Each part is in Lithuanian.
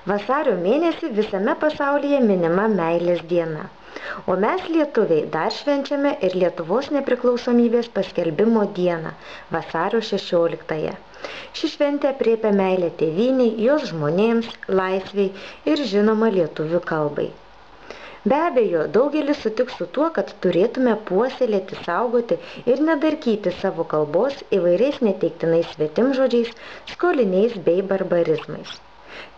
Vasario mėnesį visame pasaulyje minima meilės diena. O mes lietuviai dar švenčiame ir Lietuvos nepriklausomybės paskelbimo dieną, vasario 16-ąją. Ši šventė aprėpia meilę tėvynei, jos žmonėms, laisvei ir žinoma lietuvių kalbai. Be abejo, daugelis sutiks su tuo, kad turėtume puoselėti, saugoti ir nedarkyti savo kalbos įvairiais neteiktinais svetimžodžiais, skoliniais bei barbarizmais.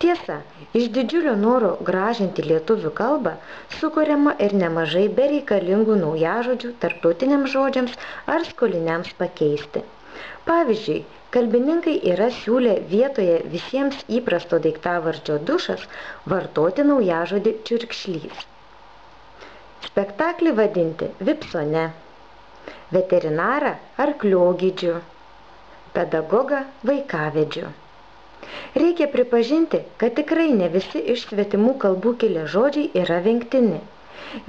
Tiesa, iš didžiulio noro gražinti lietuvių kalbą sukuriama ir nemažai bereikalingų naujažodžių tarptautiniams žodžiams ar skoliniams pakeisti. Pavyzdžiui, kalbininkai yra siūlę vietoje visiems įprasto daiktavardžio dušas vartoti naujažodį čiurkšlys. Spektaklį vadinti vipsone, veterinarą arkliogydžiu, pedagogą vaikavedžiu. Reikia pripažinti, kad tikrai ne visi iš svetimų kalbų kilę žodžiai yra vengtini.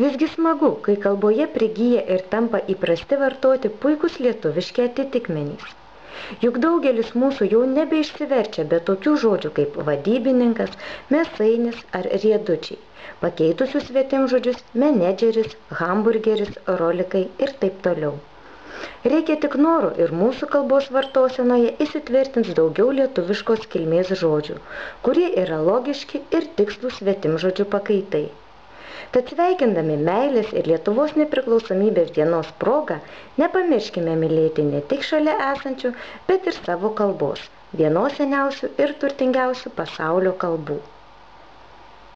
Visgi smagu, kai kalboje prigyja ir tampa įprasti vartoti puikus lietuviški atitikmenys. Juk daugelis mūsų jau nebeišsiverčia be tokių žodžių kaip vadybininkas, mėsainis ar riedučiai, pakeitusių svetimžodžius menedžeris, hamburgeris, rolikai ir taip toliau. Reikia tik noro ir mūsų kalbos vartosenoje įsitvirtins daugiau lietuviškos kilmės žodžių, kurie yra logiški ir tikslūs svetimžodžių pakaitai. Tad sveikindami meilės ir Lietuvos nepriklausomybės dienos progą, nepamirškime mylėti ne tik šalia esančių, bet ir savo kalbos, vienos seniausių ir turtingiausių pasaulio kalbų.